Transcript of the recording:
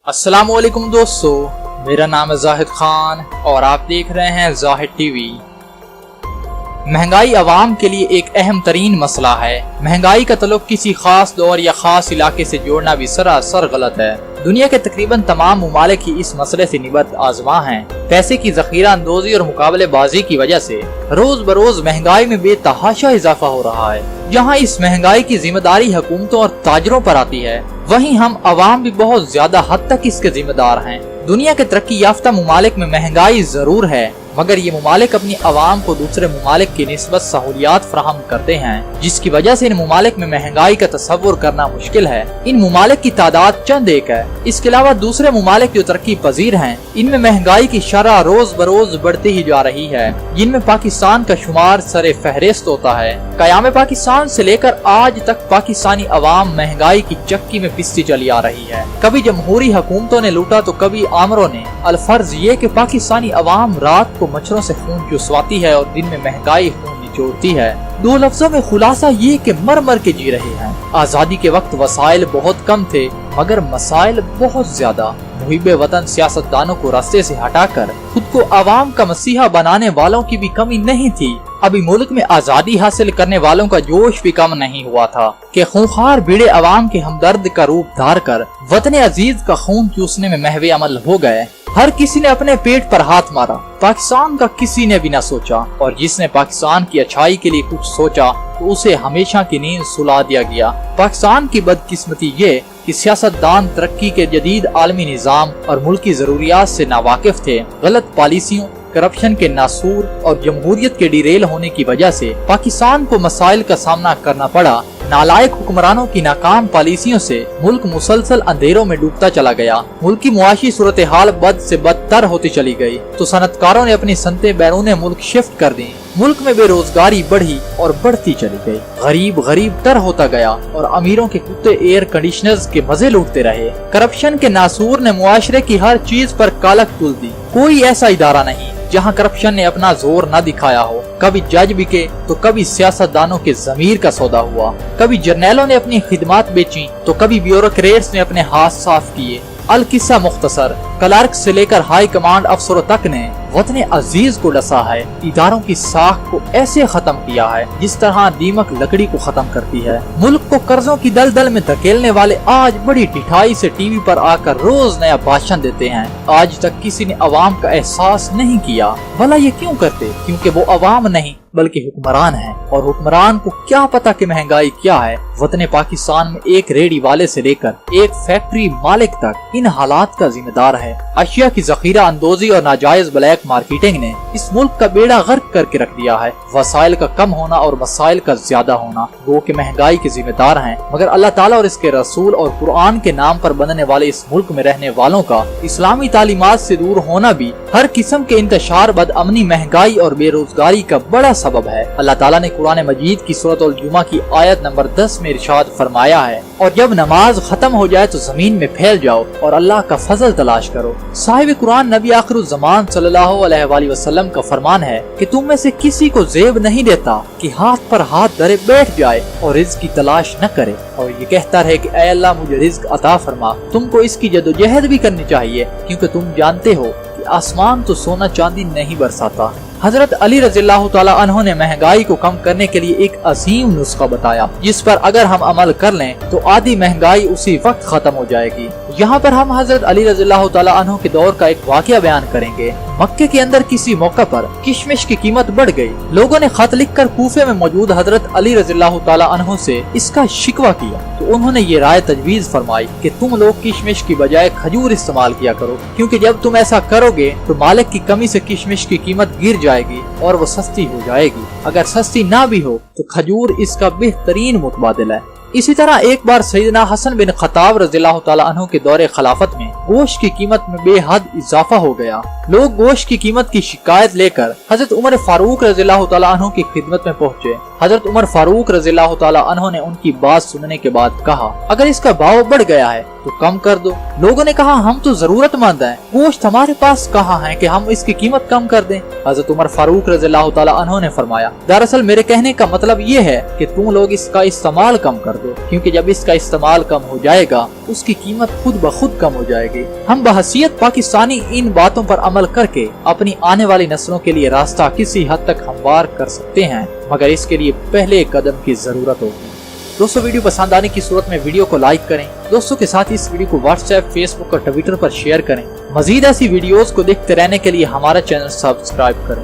अस्सलाम वालेकुम दोस्तों, मेरा नाम है जाहिद खान और आप देख रहे हैं जाहिद टीवी। महंगाई अवाम के लिए एक अहम तरीन मसला है। महंगाई का तल्लुक किसी खास दौर या खास इलाके से जोड़ना भी सरासर गलत है। दुनिया के तकरीबन तमाम मुमालिक ही इस मसले से निबत आज़मा हैं। पैसे की ज़ख़ीरा अंदोज़ी और मुकाबलेबाजी की वजह से रोज बरोज महंगाई में बेतहाशा इजाफा हो रहा है। जहाँ इस महंगाई की जिम्मेदारी हुकूमतों और ताजरों पर आती है, वहीं हम अवाम भी बहुत ज्यादा हद तक इसके जिम्मेदार हैं। दुनिया के तरक्की याफ्ता मुमालिक में महंगाई जरूर है, मगर ये मुमालिक अपनी अवाम को दूसरे मुमालिक की निस्बत सहूलियात फराहम करते हैं, जिसकी वजह से इन मुमालिक में महंगाई का तसव्वुर करना मुश्किल है। इन मुमालिक की तादाद चंद एक है। इसके अलावा दूसरे मुमालिक जो तरक्की पजीर हैं, इनमें महंगाई की शरह रोज बरोज बढ़ती ही जा रही है, जिनमें पाकिस्तान का शुमार सरे फहरिस्त होता है। क़याम पाकिस्तान से लेकर आज तक पाकिस्तानी अवाम महंगाई की चक्की में पिसती चली आ रही है। कभी जमहूरी हुकूमतों ने लूटा तो कभी आमरों ने। अलफर्ज ये कि पाकिस्तानी अवाम रात को मच्छरों से खून चुसवाती है और दिन में महंगाई खून निचोड़ती है। दो लफ्जों में खुलासा ये कि मर मर के जी रहे हैं। आजादी के वक्त वसाइल बहुत कम थे, मगर मसाइल बहुत ज्यादा। मुहिब्बे वतन सियासतदानों को रास्ते से हटाकर खुद को अवाम का मसीहा बनाने वालों की भी कमी नहीं थी। अभी मुल्क में आजादी हासिल करने वालों का जोश भी कम नहीं हुआ था कि खूंखार भीड़े अवाम के हमदर्द का रूप धार कर वतन अजीज का खून चूसने में महवे अमल हो गए। हर किसी ने अपने पेट पर हाथ मारा। पाकिस्तान का किसी ने भी न सोचा, और जिसने पाकिस्तान की अच्छाई के लिए कुछ सोचा तो उसे हमेशा की नींद सुला दिया गया। पाकिस्तान की बदकिस्मती ये कि सियासतदान तरक्की के जदीद आलमी निजाम और मुल्की जरूरियात से नावाकिफ थे। गलत पॉलिसियों, करप्शन के नासूर और जमहूरियत के डिरेल होने की वजह से पाकिस्तान को मसाइल का सामना करना पड़ा। नालायक हुक्मरानों की नाकाम पॉलिसियों से मुल्क मुसलसल अंधेरों में डूबता चला गया। मुल्क की मुआशी सूरत हाल बद से बदतर होती चली गई तो सनतकारों ने अपनी सनतें बैरून मुल्क शिफ्ट कर दी। मुल्क में बेरोजगारी बढ़ी और बढ़ती चली गई। गरीब गरीब तर होता गया और अमीरों के कुत्ते एयर कंडीशनर्स के मजे लूटते रहे। करप्शन के नासूर ने मुआशरे की हर चीज पर कालक तुल दी। कोई ऐसा इदारा नहीं जहां करप्शन ने अपना जोर न दिखाया हो। कभी जज बिके तो कभी सियासतदानों के जमीर का सौदा हुआ। कभी जर्नैलों ने अपनी खिदमात बेची तो कभी ब्यूरोक्रेट्स ने अपने हाथ साफ किए। अल किस्सा मुख्तसर, क्लर्क से लेकर हाई कमांड अफसरों तक ने वतन अजीज को डसा है। इदारों की साख को ऐसे खत्म किया है जिस तरह दीमक लकड़ी को खत्म करती है। मुल्क को कर्जों की दलदल में धकेलने वाले आज बड़ी ढिठाई से टीवी पर आकर रोज नया भाषण देते हैं। आज तक किसी ने अवाम का एहसास नहीं किया। भला ये क्यों करते? क्योंकि वो अवाम नहीं बल्कि हुक्मरान है, और हुक्मरान को क्या पता कि महंगाई क्या है। वतन पाकिस्तान में एक रेडी वाले से लेकर एक फैक्ट्री मालिक तक इन हालात का जिम्मेदार है। अशिया की जखीरा अंदोजी और नाजायज ब्लैक मार्केटिंग ने इस मुल्क का बेड़ा गर्क करके रख दिया है। वसाइल का कम होना और मसाइल का ज्यादा होना वो कि महंगाई के जिम्मेदार हैं, मगर अल्लाह ताला और इसके रसूल और कुरान के नाम पर बनने वाले इस मुल्क में रहने वालों का इस्लामी तालीमात से दूर होना भी हर किस्म के इंतशार, बदअमनी, महंगाई और बेरोजगारी का बड़ा सबब है। अल्लाह ताला ने कुरान मजीद की सूरत अल जुमा की आयत नंबर 10 में इरशाद फरमाया है, और जब नमाज खत्म हो जाए तो जमीन में फैल जाओ और अल्लाह का फजल तलाश करो। साहिब कुरान नबी आखिरुज़्ज़मान सल्लल्लाहु अलैहि वसल्लम का फरमान है कि तुम में से किसी को जेब नहीं देता कि हाथ पर हाथ धरे बैठ जाए और रिज़्क़ की तलाश न करे, और ये कहता रहे कि ऐ अल्लाह मुझे रिज़्क़ अता फरमा। तुमको इसकी जदोजहद भी करनी चाहिए, क्योंकि तुम जानते हो कि आसमान तो सोना चांदी नहीं बरसाता। हजरत अली रज़ियल्लाहु ताला अन्हु ने महंगाई को कम करने के लिए एक अजीम नुस्खा बताया, जिस पर अगर हम अमल कर लें तो आधी महंगाई उसी वक्त खत्म हो जाएगी। यहाँ पर हम हजरत अली रज़ियल्लाहु ताला अन्हु के दौर का एक वाकया बयान करेंगे। मक्के के अंदर किसी मौके पर किशमिश की कीमत बढ़ गई। लोगों ने खत लिखकर कूफे में मौजूद हजरत अली रज़ियल्लाहु ताला अन्हु से इसका शिकवा किया, तो उन्होंने ये राय तजवीज फरमाई कि तुम लोग किशमिश की बजाय खजूर इस्तेमाल किया करो, क्योंकि जब तुम ऐसा करोगे तो मालिक की कमी से किशमिश की कीमत गिर जाएगी और वो सस्ती हो जाएगी। अगर सस्ती ना भी हो तो खजूर इसका बेहतरीन मुतबादिल है। इसी तरह एक बार सैयदना हसन बिन खताब रज़ियल्लाहु ताला अन्हु के दौरे खिलाफत में गोश्त की कीमत में बेहद इजाफा हो गया। लोग गोश्त की कीमत की शिकायत लेकर हजरत उमर फारूक रज़ियल्लाहु ताला अन्हु की खिदमत में पहुँचे हजरत उमर फारूक रज़ियल्लाहु ताला अन्हु ने उनकी बात सुनने के बाद कहा, अगर इसका भाव बढ़ गया है तो कम कर दो। लोगों ने कहा, हम तो जरूरतमंद हैं, गोश्त हमारे पास कहाँ है कि हम इसकी कीमत कम कर दें। हजरत उमर फारूक रज़ियल्लाहु ताला अन्हु ने फरमाया, दरअसल मेरे कहने का मतलब ये है कि तुम लोग इसका इस्तेमाल कम कर दो, क्योंकि जब इसका इस्तेमाल कम हो जाएगा उसकी कीमत खुद ब खुद कम हो जाएगी। हम बहसीयत पाकिस्तानी इन बातों पर अमल करके अपनी आने वाली नस्लों के लिए रास्ता किसी हद तक हमवार कर सकते हैं, मगर इसके लिए पहले कदम की जरूरत होगी। दोस्तों, वीडियो पसंद आने की सूरत में वीडियो को लाइक करें, दोस्तों के साथ इस वीडियो को व्हाट्सएप, फेसबुक और ट्विटर पर शेयर करें। मजीद ऐसी वीडियोस को देखते रहने के लिए हमारा चैनल सब्सक्राइब करें।